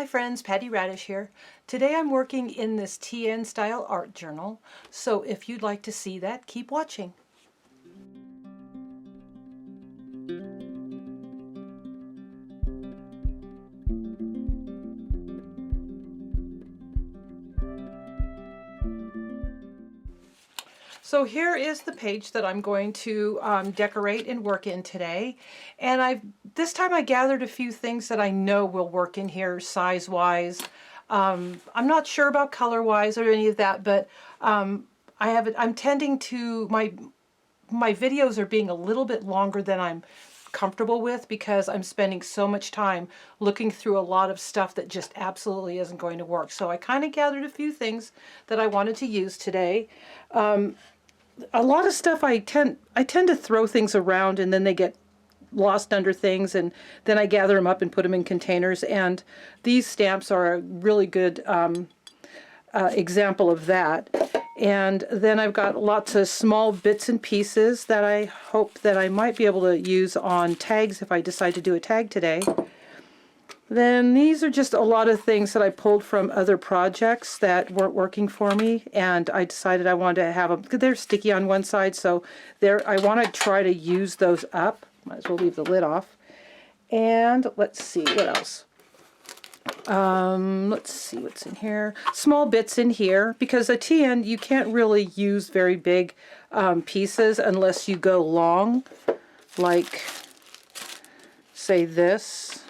Hi friends, Patty Radish here. Today I'm working in this TN style art journal, so if you'd like to see that, keep watching. So here is the page that I'm going to decorate and work in today. And this time I gathered a few things that I know will work in here size-wise. I'm not sure about color-wise or any of that, but I'm tending to, my videos are being a little bit longer than I'm comfortable with because I'm spending so much time looking through a lot of stuff that just absolutely isn't going to work. So I kind of gathered a few things that I wanted to use today. A lot of stuff I tend to throw things around and then they get lost under things, and then I gather them up and put them in containers, and these stamps are a really good example of that. And then I've got lots of small bits and pieces that I hope that I might be able to use on tags if I decide to do a tag today. Then these are just a lot of things that I pulled from other projects that weren't working for me, and I decided I wanted to have them, because they're sticky on one side, so I want to try to use those up. Might as well leave the lid off. And let's see, what else? Let's see what's in here. Small bits in here, because a TN, you can't really use very big pieces unless you go long, like, say this.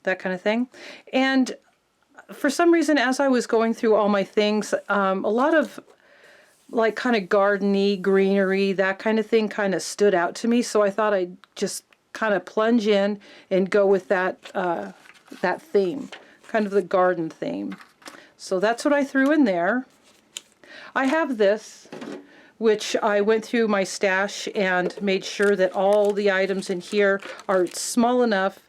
That kind of thing. And for some reason, as I was going through all my things, a lot of like kind of gardeny, greenery, that kind of thing kind of stood out to me. So I thought I'd just kind of plunge in and go with that, that theme, kind of the garden theme. So that's what I threw in there. I have this, which I went through my stash and made sure that all the items in here are small enough,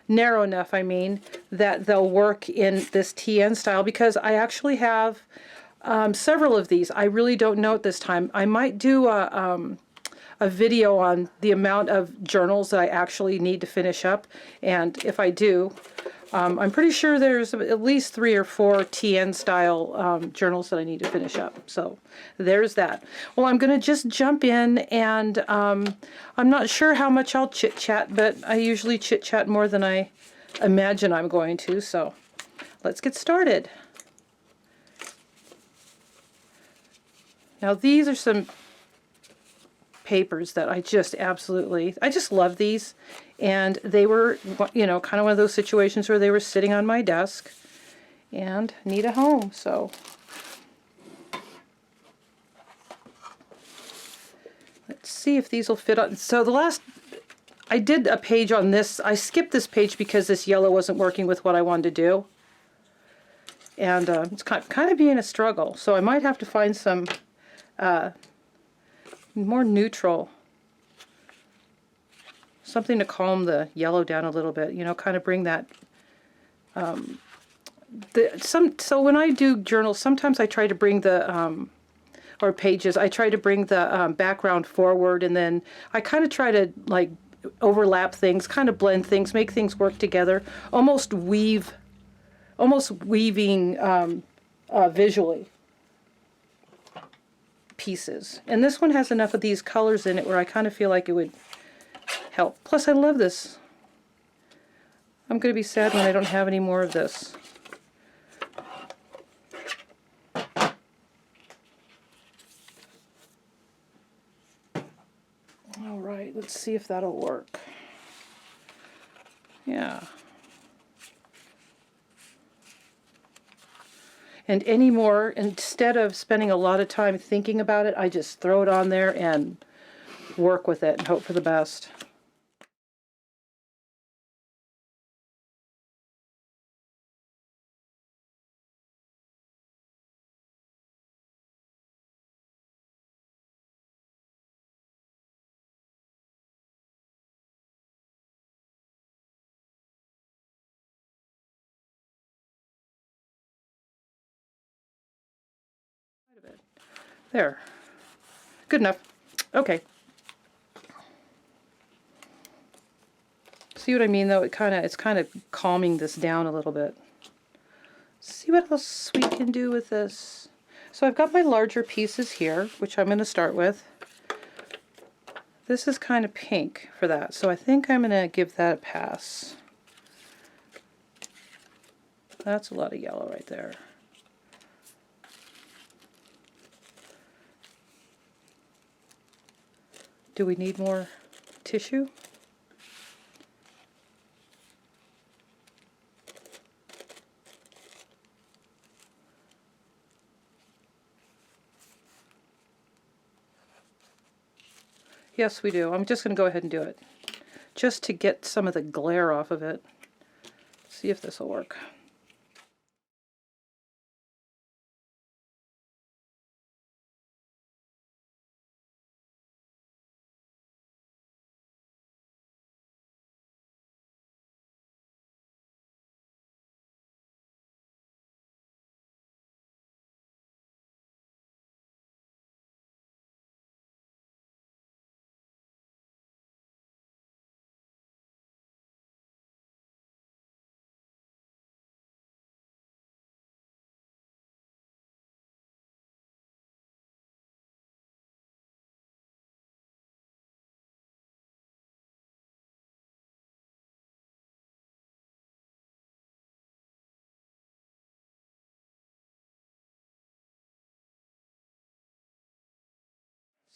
narrow enough, I mean, that they'll work in this TN style, because I actually have several of these. I really don't know at this time. I might do a video on the amount of journals that I actually need to finish up, and if I do, I'm pretty sure there's at least 3 or 4 TN style journals that I need to finish up. So there's that. Well, I'm going to just jump in, and I'm not sure how much I'll chit-chat, but I usually chit-chat more than I imagine I'm going to, so let's get started. Now these are some papers that I just love these, and they were, you know, kind of one of those situations where they were sitting on my desk and need a home. So let's see if these will fit on. So I did a page on this. I skipped this page because this yellow wasn't working with what I wanted to do, and it's kind of being a struggle. So I might have to find some more neutral, something to calm the yellow down a little bit, you know, kind of bring that so when I do journals, sometimes I try to bring the or pages, I try to bring the background forward, and then I kind of try to like overlap things, kind of blend things, make things work together, almost weaving visually pieces. And this one has enough of these colors in it where I kind of feel like it would help. Plus I love this. I'm going to be sad when I don't have any more of this. Alright, let's see if that'll work. Yeah. And anymore, instead of spending a lot of time thinking about it, I just throw it on there and work with it and hope for the best. There. Good enough. Okay. See what I mean though? It's kind of calming this down a little bit. See what else we can do with this. So I've got my larger pieces here, which I'm going to start with. This is kind of pink for that, so I think I'm going to give that a pass. That's a lot of yellow right there. Do we need more tissue? Yes, we do. I'm just going to go ahead and do it, just to get some of the glare off of it. See if this will work.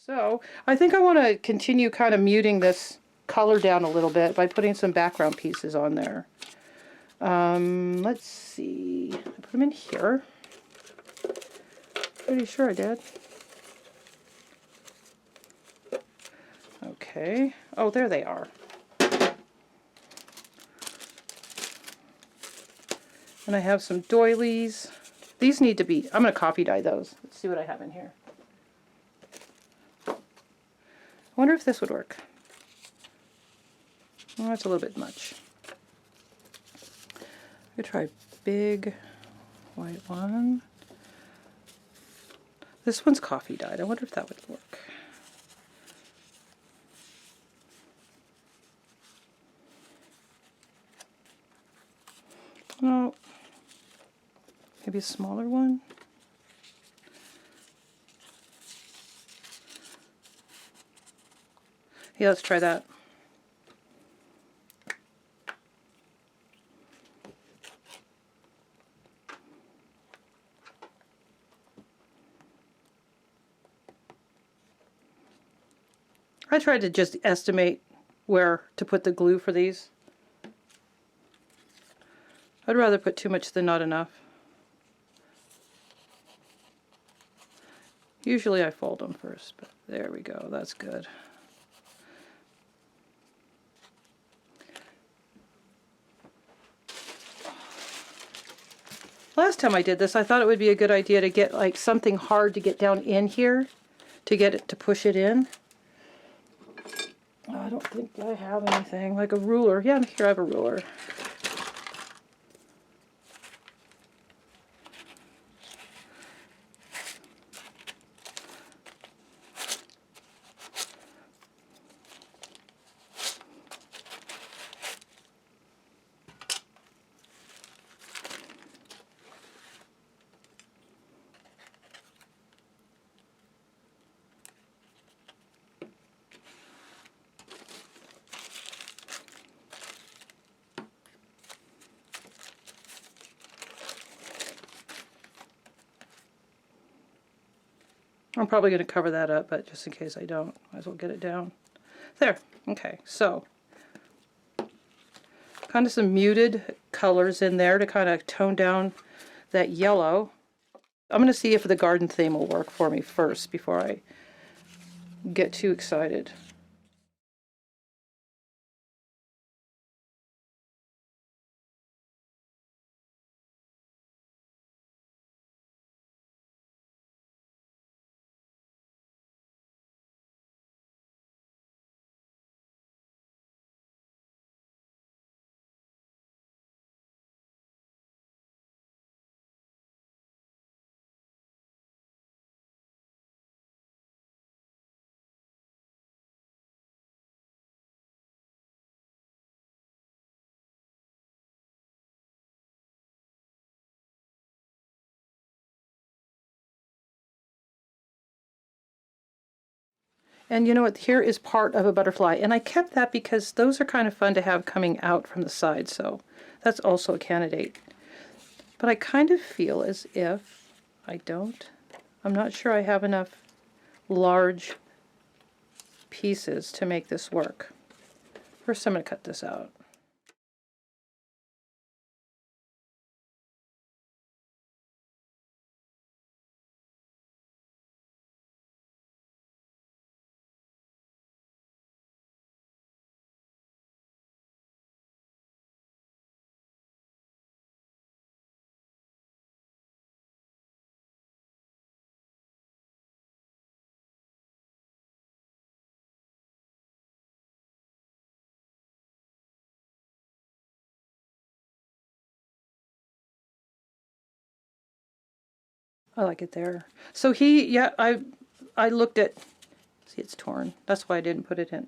So I think I want to continue kind of muting this color down a little bit by putting some background pieces on there. Let's see. I put them in here. Pretty sure I did. Okay. Oh, there they are. And I have some doilies. These need to be, I'm going to copy dye those. Let's see what I have in here. I wonder if this would work. Oh, that's a little bit much. I'm going to try big white one. This one's coffee dyed. I wonder if that would work. No. Maybe a smaller one. Yeah, let's try that. I tried to just estimate where to put the glue for these. I'd rather put too much than not enough. Usually I fold them first, but there we go, that's good. Last time I did this, I thought it would be a good idea to get like something hard to get down in here to get it to push it in. I don't think I have anything, like a ruler. Yeah, here I have a ruler. I'm probably going to cover that up, but just in case I don't, might as well get it down. There. Okay, so kind of some muted colors in there to kind of tone down that yellow. I'm going to see if the garden theme will work for me first before I get too excited. And you know what, here is part of a butterfly, and I kept that because those are kind of fun to have coming out from the side, so that's also a candidate. But I kind of feel as if I'm not sure I have enough large pieces to make this work. First I'm going to cut this out. I like it there. So yeah, I looked at, see it's torn. That's why I didn't put it in.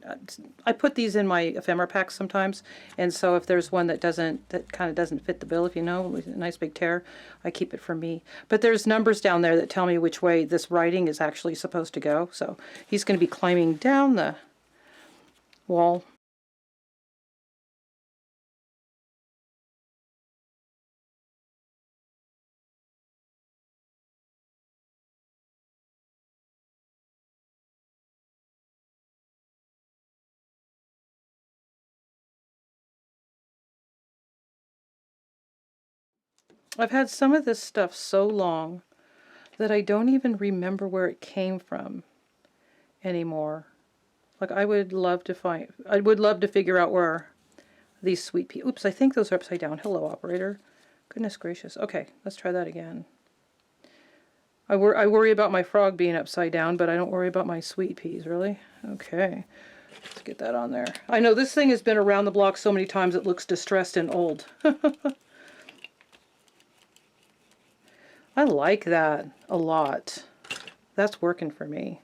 I put these in my ephemera packs sometimes, and so if there's one that kind of doesn't fit the bill, if you know, with a nice big tear, I keep it for me. But there's numbers down there that tell me which way this writing is actually supposed to go. So he's going to be climbing down the wall. I've had some of this stuff so long that I don't even remember where it came from anymore. Like I would love to figure out where these sweet peas, oops, I think those are upside down. Hello, operator. Goodness gracious. Okay, let's try that again. I worry about my frog being upside down, but I don't worry about my sweet peas, really? Okay, let's get that on there. I know this thing has been around the block so many times it looks distressed and old. I like that a lot. That's working for me.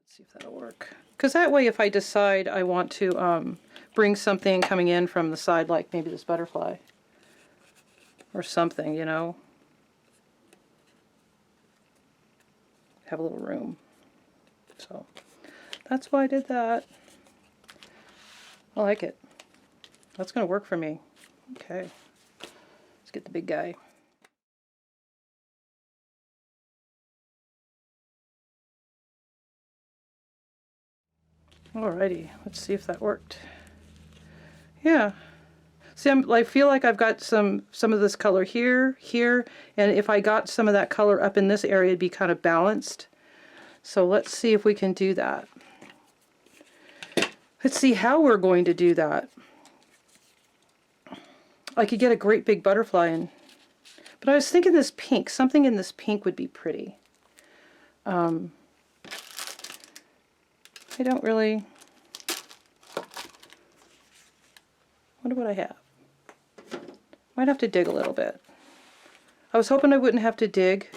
Let's see if that'll work. Because that way, if I decide I want to bring something coming in from the side, like maybe this butterfly or something, you know, have a little room. So that's why I did that. I like it. That's going to work for me. Okay. Let's get the big guy. Alrighty, let's see if that worked. Yeah. See, I feel like I've got some of this color here, and if I got some of that color up in this area, it'd be kind of balanced. So let's see if we can do that. Let's see how we're going to do that. I could get a great big butterfly in, but I was thinking this pink, something in this pink would be pretty. I don't really, wonder what I have. Might have to dig a little bit. I was hoping I wouldn't have to dig.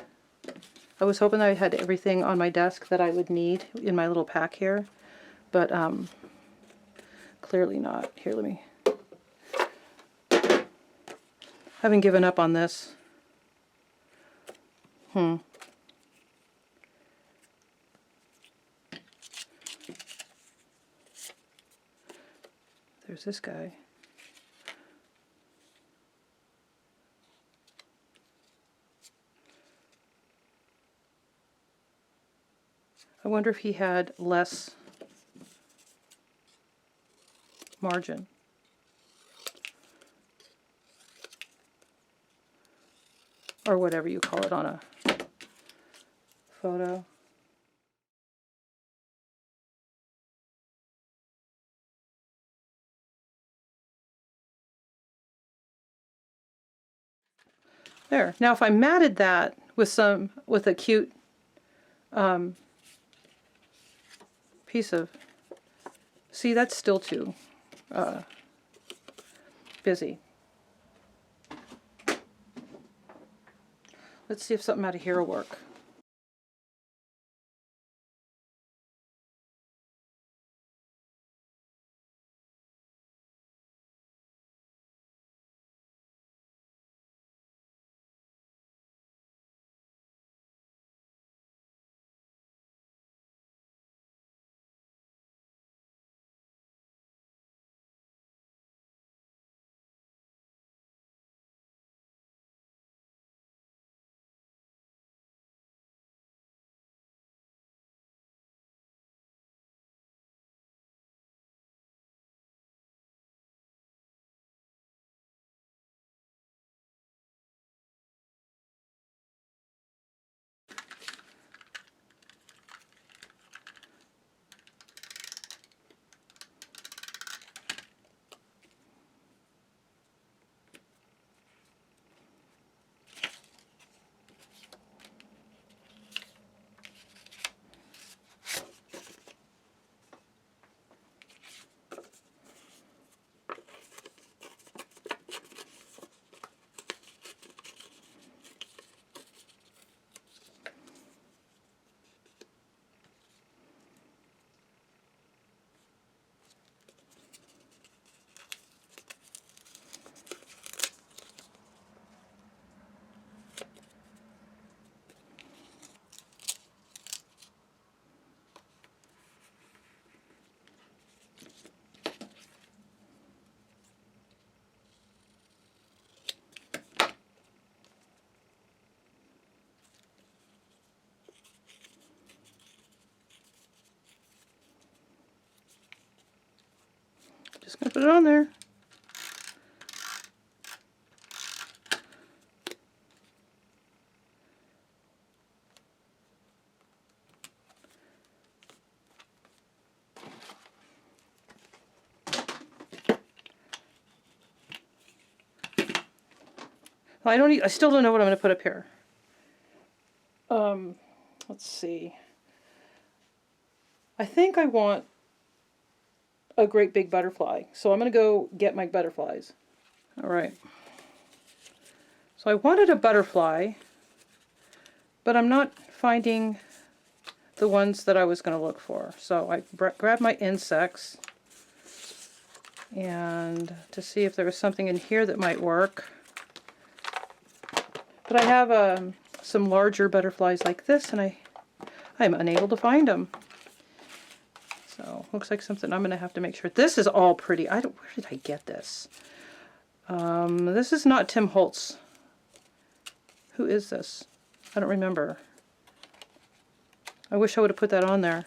I was hoping I had everything on my desk that I would need in my little pack here, but clearly not. Here, let me. Haven't given up on this. There's this guy. I wonder if he had less margin. or whatever you call it on a photo. There. Now if I matted that with a cute piece of, see, that's still too busy. Let's see if something out of here will work. Just gonna put it on there. I still don't know what I'm going to put up here. Let's see. I think I want a great big butterfly. So I'm going to go get my butterflies. All right. So I wanted a butterfly, but I'm not finding the ones that I was going to look for. So I grabbed my insects and to see if there was something in here that might work. But I have some larger butterflies like this, and I'm unable to find them. So looks like something I'm going to have to make sure. This is all pretty. Where did I get this? This is not Tim Holtz. Who is this? I don't remember. I wish I would have put that on there.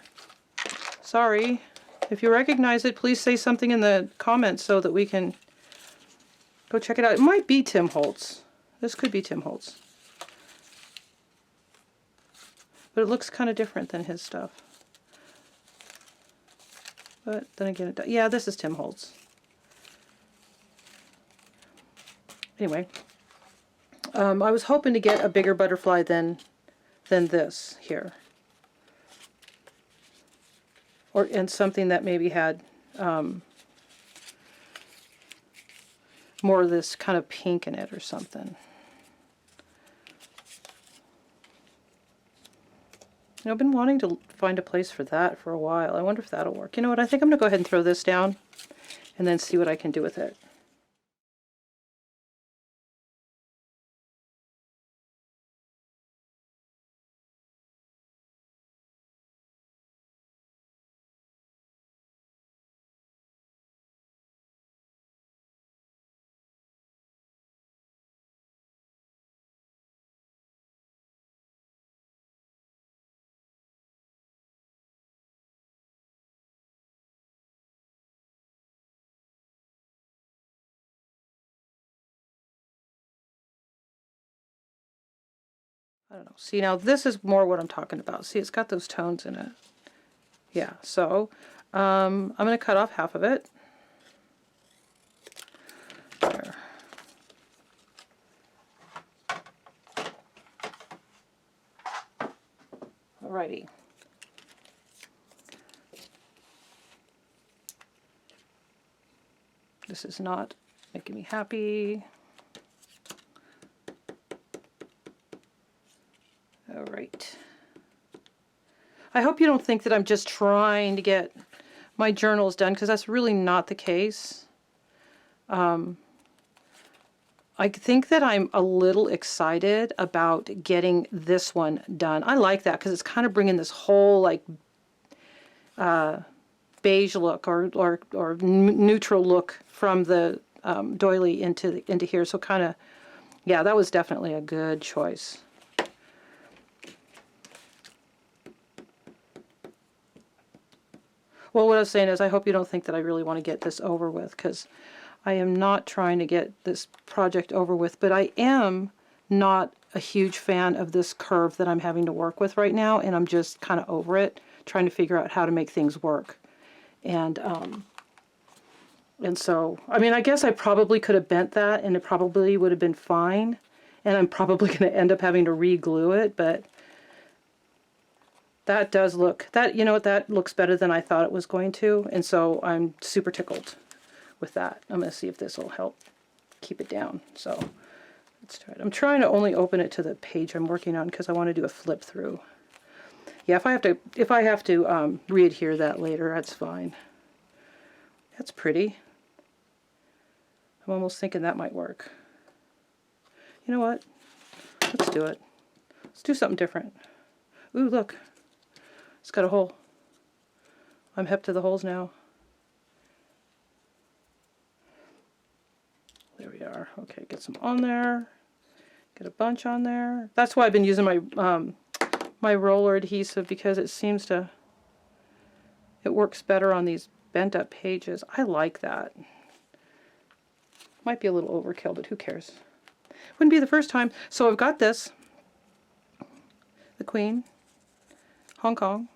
Sorry. If you recognize it, please say something in the comments so that we can go check it out. It might be Tim Holtz. This could be Tim Holtz. But it looks kind of different than his stuff. But then again, yeah, this is Tim Holtz. Anyway, I was hoping to get a bigger butterfly than this here. And something that maybe had more of this kind of pink in it or something. I've been wanting to find a place for that for a while. I wonder if that'll work. You know what, I think I'm going to go ahead and throw this down and then see what I can do with it. I don't know. See, now this is more what I'm talking about. See, it's got those tones in it. Yeah, so I'm going to cut off half of it. There. Alrighty. This is not making me happy. All right. I hope you don't think that I'm just trying to get my journals done, because that's really not the case. I think that I'm a little excited about getting this one done. I like that because it's kind of bringing this whole like beige look or neutral look from the doily into here. So kind of, yeah, that was definitely a good choice. Well, what I was saying is I hope you don't think that I really want to get this over with, because I am not trying to get this project over with, but I am not a huge fan of this curve that I'm having to work with right now, and I'm just kind of over it, trying to figure out how to make things work. And so, I mean, I guess I probably could have bent that, and it probably would have been fine, and I'm probably going to end up having to re-glue it, but that does look, that, you know what, that looks better than I thought it was going to, and so I'm super tickled with that. I'm going to see if this will help keep it down. So let's try it. I'm trying to only open it to the page I'm working on because I want to do a flip through. Yeah, if I have to re-adhere that later, that's fine. That's pretty. I'm almost thinking that might work. You know what? Let's do it. Let's do something different. Ooh, look. It's got a hole. I'm hip to the holes now. There we are. Okay, get some on there. Get a bunch on there. That's why I've been using my my roller adhesive, because it seems to, it works better on these bent up pages. I like that. Might be a little overkill, but who cares? Wouldn't be the first time. So I've got this, the Queen, Hong Kong.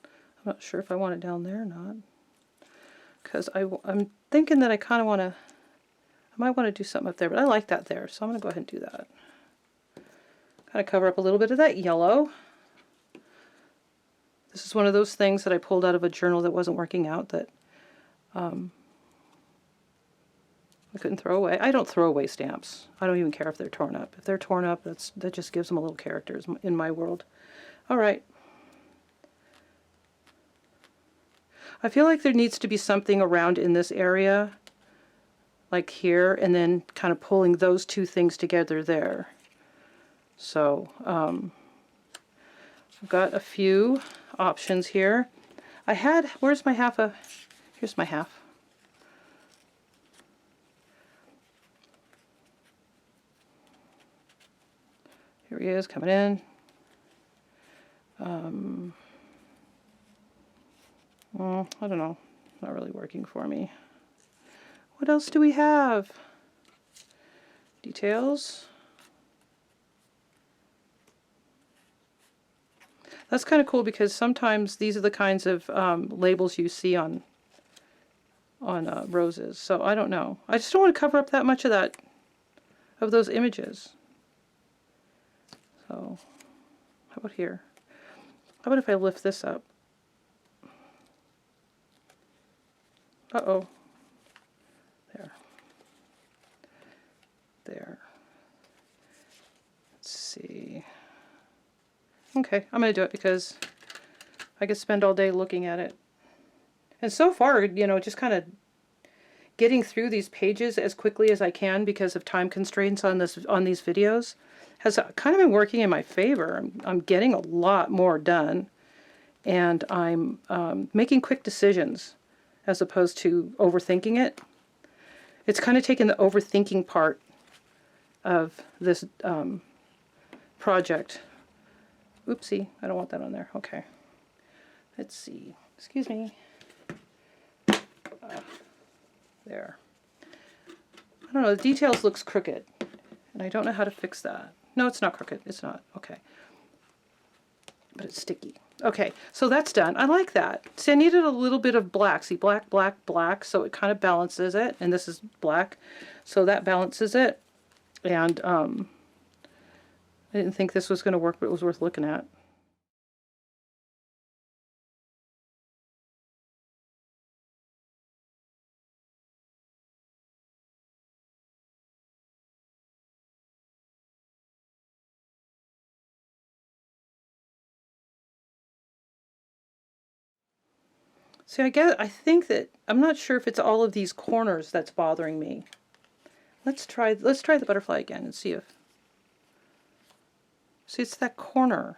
I'm not sure if I want it down there or not, because I'm thinking that I kind of want to, I might want to do something up there, but I like that there, so I'm going to go ahead and do that. Kind of cover up a little bit of that yellow. This is one of those things that I pulled out of a journal that wasn't working out, that I couldn't throw away. I don't throw away stamps. I don't even care if they're torn up. If they're torn up, that just gives them a little character in my world. All right. I feel like there needs to be something around in this area, like here, and then kind of pulling those two things together there. So I've got a few options here. I had, where's my half of, here's my half. Here he is coming in. Well, I don't know, not really working for me. What else do we have? Details. That's kind of cool, because sometimes these are the kinds of labels you see on roses. So I don't know. I just don't want to cover up that much of that, of those images. So how about here? How about if I lift this up? Uh-oh. There. There. Let's see. Okay, I'm going to do it because I could spend all day looking at it. And so far, you know, just kind of getting through these pages as quickly as I can because of time constraints on these videos has kind of been working in my favor. I'm getting a lot more done, and I'm making quick decisions as opposed to overthinking it. It's kind of taken the overthinking part of this project. Oopsie, I don't want that on there. Okay. Let's see. Excuse me. There. I don't know, the details looks crooked. And I don't know how to fix that. No, it's not crooked. It's not. Okay. But it's sticky. Okay, so that's done. I like that. See, I needed a little bit of black. See, black, black, black, so it kind of balances it. And this is black, so that balances it. And I didn't think this was going to work, but it was worth looking at. See, I think that, I'm not sure if it's all of these corners that's bothering me. Let's try the butterfly again and see if, see, it's that corner.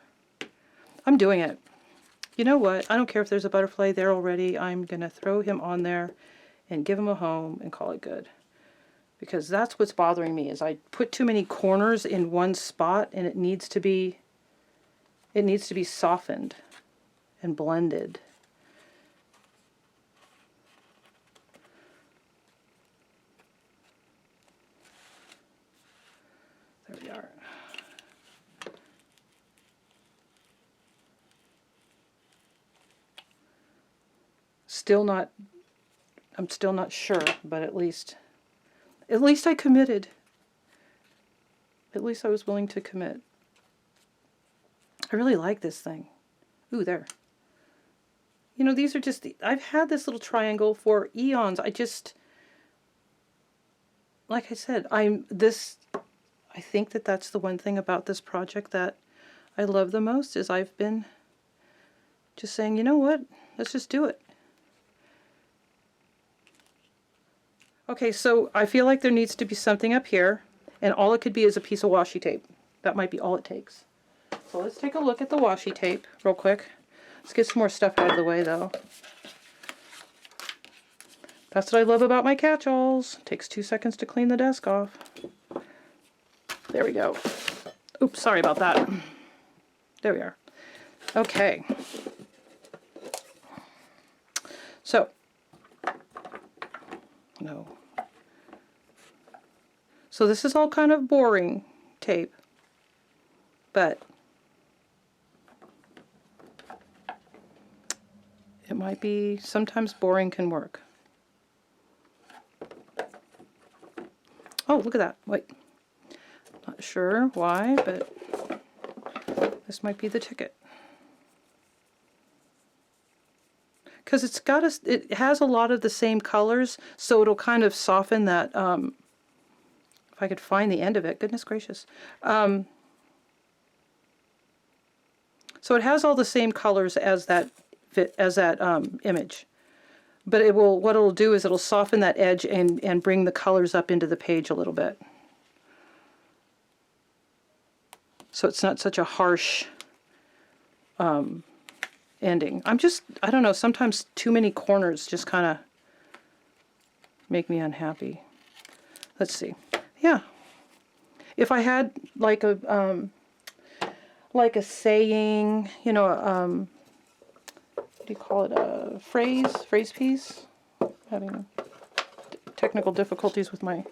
I'm doing it. You know what? I don't care if there's a butterfly there already. I'm going to throw him on there and give him a home and call it good. Because that's what's bothering me, is I put too many corners in one spot, and it needs to be softened and blended. There we are. I'm still not sure, but at least I committed. At least I was willing to commit. I really like this thing. Ooh, there. You know, these are just, I've had this little triangle for eons. Like I said, I think that that's the one thing about this project that I love the most, is I've been just saying, you know what, let's just do it. Okay, so I feel like there needs to be something up here, and all it could be is a piece of washi tape. That might be all it takes. So let's take a look at the washi tape real quick. Let's get some more stuff out of the way, though. That's what I love about my catch-alls. Takes 2 seconds to clean the desk off. There we go. Oops, sorry about that. There we are. Okay. So, no. So this is all kind of boring tape, but it might be, sometimes boring can work. Oh, look at that. Wait. Not sure why, but this might be the ticket. Because it has a lot of the same colors, so it'll kind of soften that, if I could find the end of it, goodness gracious. So it has all the same colors as that image. But what it'll do is it'll soften that edge and bring the colors up into the page a little bit. So it's not such a harsh ending. I don't know, sometimes too many corners just kind of make me unhappy. Let's see. Yeah. If I had like a saying, you know, what do you call it, a phrase piece? I'm having technical difficulties with my...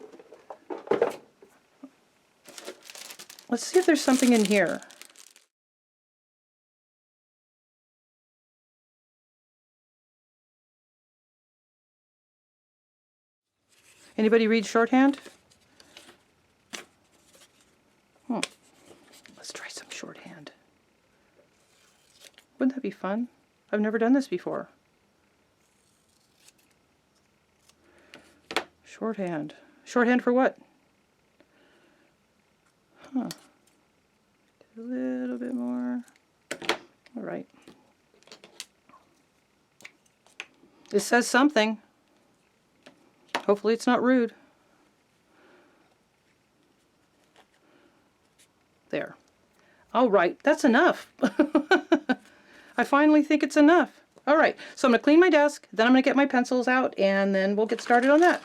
Let's see if there's something in here. Anybody read shorthand? Let's try some shorthand. Wouldn't that be fun? I've never done this before. Shorthand. Shorthand for what? Huh. A little bit more. All right. It says something. Hopefully it's not rude. There. All right, that's enough. I finally think it's enough. All right, so I'm going to clean my desk, then I'm going to get my pencils out, and then we'll get started on that.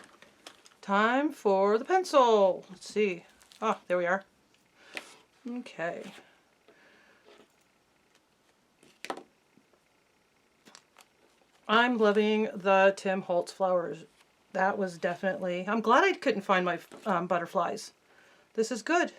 Time for the pencil. Let's see. Oh, there we are. Okay. I'm loving the Tim Holtz flowers. That was definitely... I'm glad I couldn't find my butterflies. this is good.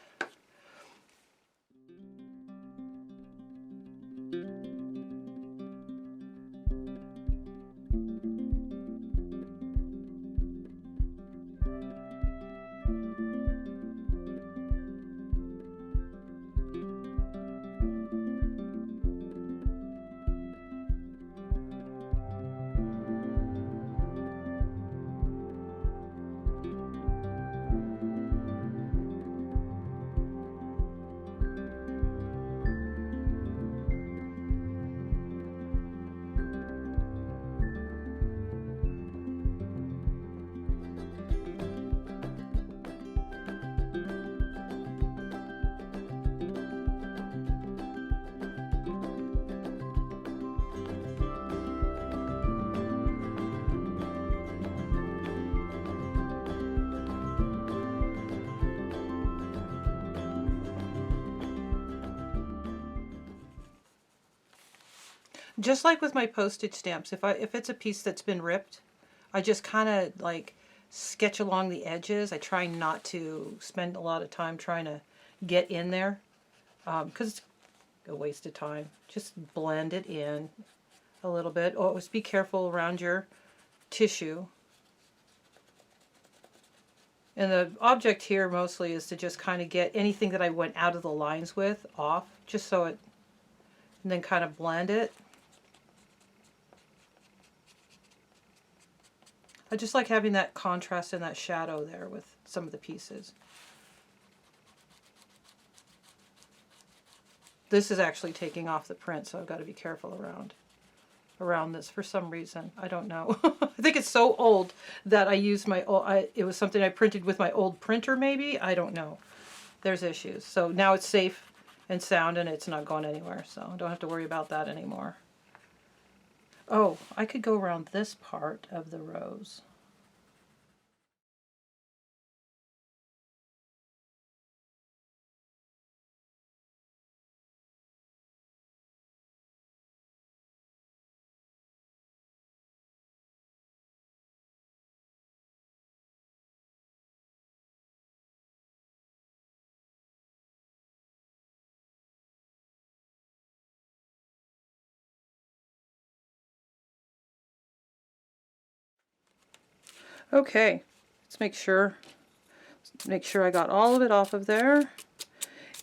Just like with my postage stamps, if it's a piece that's been ripped, I just kind of like sketch along the edges. I try not to spend a lot of time trying to get in there, because it's a waste of time. Just blend it in a little bit. Always be careful around your tissue. And the object here mostly is to just kind of get anything that I went out of the lines with off, just so it, and then kind of blend it. I just like having that contrast and that shadow there with some of the pieces. This is actually taking off the print, so I've got to be careful around this for some reason. I don't know. I think it's so old that I used my old, it was something I printed with my old printer maybe. I don't know. There's issues. So now it's safe and sound and it's not going anywhere, so I don't have to worry about that anymore. Oh, I could go around this part of the rose. Okay, let's make sure I got all of it off of there.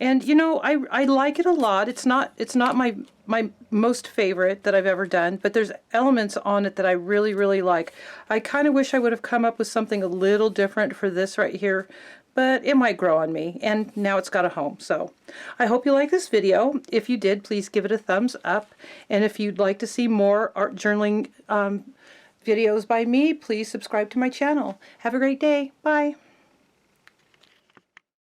And you know, I like it a lot. It's not my most favorite that I've ever done, but there's elements on it that I really, really like. I kind of wish I would have come up with something a little different for this right here, but it might grow on me, and now it's got a home. So I hope you like this video. If you did, please give it a thumbs up. And if you'd like to see more art journaling videos by me, please subscribe to my channel. Have a great day. Bye.